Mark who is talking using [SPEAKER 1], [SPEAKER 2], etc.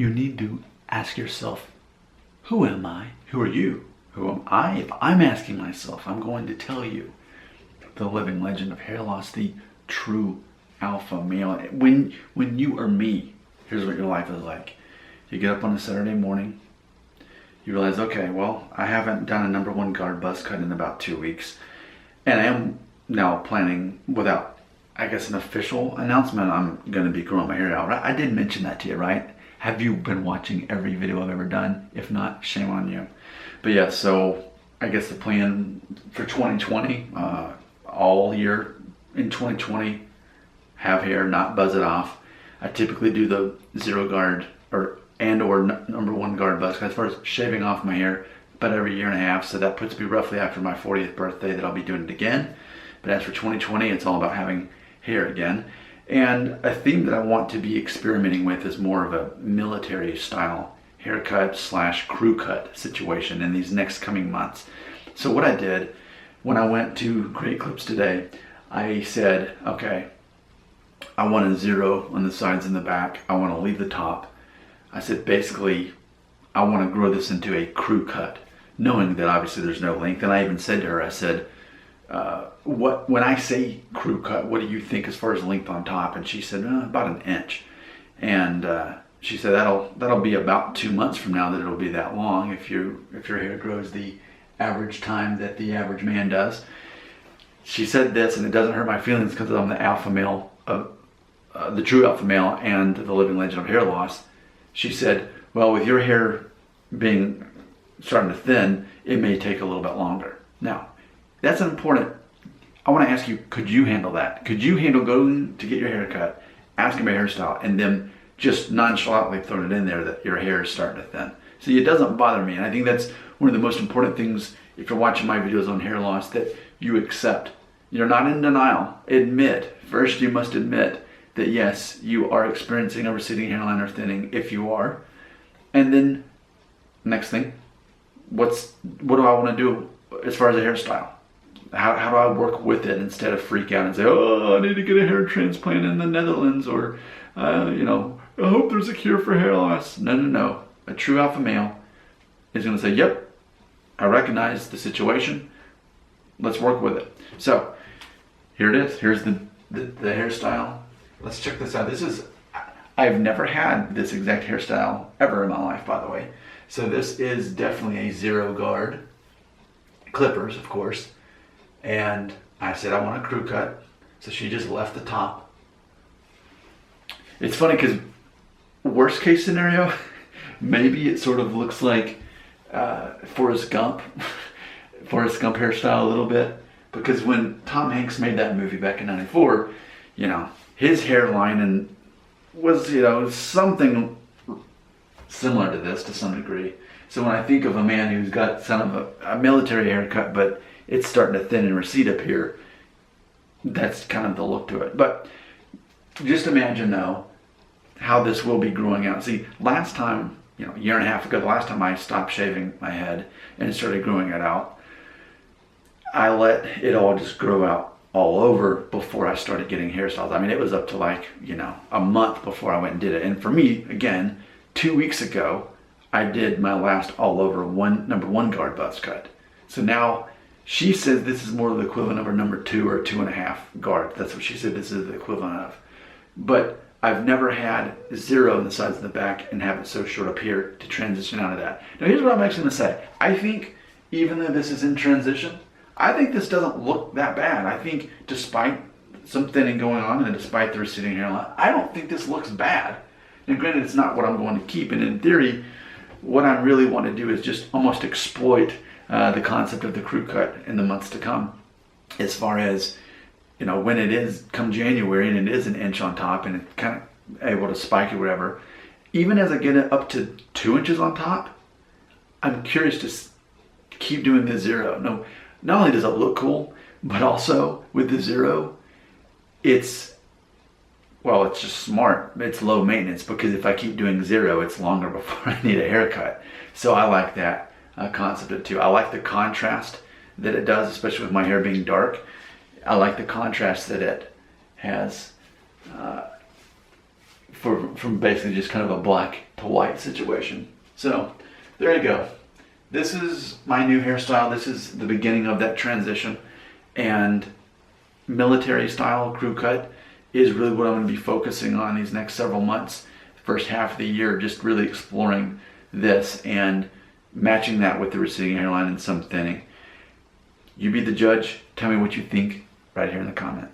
[SPEAKER 1] you need to ask yourself, who am I? Who are you? Who am I? If I'm asking myself, I'm going to tell you the living legend of hair loss, the true alpha male. When you are me, here's what your life is like. You get up on a Saturday morning, you realize, okay, well, I haven't done a number one guard buzz cut in about 2 weeks, and I am now planning, without, I guess, an official announcement, I'm going to be growing my hair out, right? I did mention that to you, right? Have you been watching every video I've ever done? If not, shame on you. But yeah, so I guess the plan for 2020, all year in 2020, have hair, not buzz it off. I typically do the zero guard or number one guard buzz cut as far as shaving off my hair about every year and a half. So that puts me roughly after my 40th birthday that I'll be doing it again. But as for 2020, it's all about having hair again. And a theme that I want to be experimenting with is more of a military style haircut / crew cut situation in these next coming months. So what I did when I went to Great Clips today, I said, okay, I want a zero on the sides and the back. I want to leave the top. I said, basically, I want to grow this into a crew cut, knowing that obviously there's no length. And I even said to her, I said, when I say crew cut, what do you think as far as length on top? And she said, about an inch. And she said that'll be about 2 months from now that it'll be that long if your hair grows the average time that the average man does. She said this, and it doesn't hurt my feelings because I'm the alpha male, the true alpha male, and the living legend of hair loss. She said, well, with your hair being starting to thin, it may take a little bit longer. Now, that's an important, I want to ask you, could you handle that? Could you handle going to get your hair cut, asking about hairstyle, and then just nonchalantly throwing it in there that your hair is starting to thin? See, it doesn't bother me, and I think that's one of the most important things if you're watching my videos on hair loss, that you accept. You're not in denial. First you must admit that yes, you are experiencing a receding hairline or thinning if you are. And then, next thing, what do I want to do as far as a hairstyle? How do I work with it instead of freak out and say, oh, I need to get a hair transplant in the Netherlands, or, I hope there's a cure for hair loss. No. A true alpha male is going to say, yep, I recognize the situation. Let's work with it. So here it is. Here's the hairstyle. Let's check this out. I've never had this exact hairstyle ever in my life, by the way. So this is definitely a zero guard. Clippers, of course. And I said, I want a crew cut. So she just left the top. It's funny because worst case scenario, maybe it sort of looks like Forrest Gump hairstyle a little bit. Because when Tom Hanks made that movie back in '94, his hairline was, something similar to this to some degree. So when I think of a man who's got some of a military haircut, but it's starting to thin and recede up here, that's kind of the look to it. But just imagine though how this will be growing out. See, last time, a year and a half ago, the last time I stopped shaving my head and started growing it out, I let it all just grow out all over before I started getting hairstyles. I mean, it was up to a month before I went and did it. And for me, again, 2 weeks ago, I did my last all over number one guard buzz cut. So now she says this is more of the equivalent of a number 2 or 2.5 guard. That's what she said this is the equivalent of. But I've never had zero on the sides and the back and have it so short up here to transition out of that. Now here's what I'm actually gonna say. I think even though this is in transition, I think this doesn't look that bad. I think despite some thinning going on and despite the receding hairline, I don't think this looks bad. And granted, it's not what I'm going to keep. And in theory, what I really want to do is just almost exploit the concept of the crew cut in the months to come. As far as, when it is come January and it is an inch on top and it's kind of able to spike or whatever, even as I get it up to 2 inches on top, I'm curious to keep doing the zero. No, not only does it look cool, but also with the zero, it's just smart. It's low maintenance because if I keep doing zero, it's longer before I need a haircut. So I like that concept too. I like the contrast that it does, especially with my hair being dark. I like the contrast that it has from basically just kind of a black to white situation. So there you go. This is my new hairstyle. This is the beginning of that transition, and military style crew cut is really what I'm going to be focusing on these next several months, first half of the year, just really exploring this and matching that with the receding hairline and some thinning. You be the judge. Tell me what you think right here in the comments.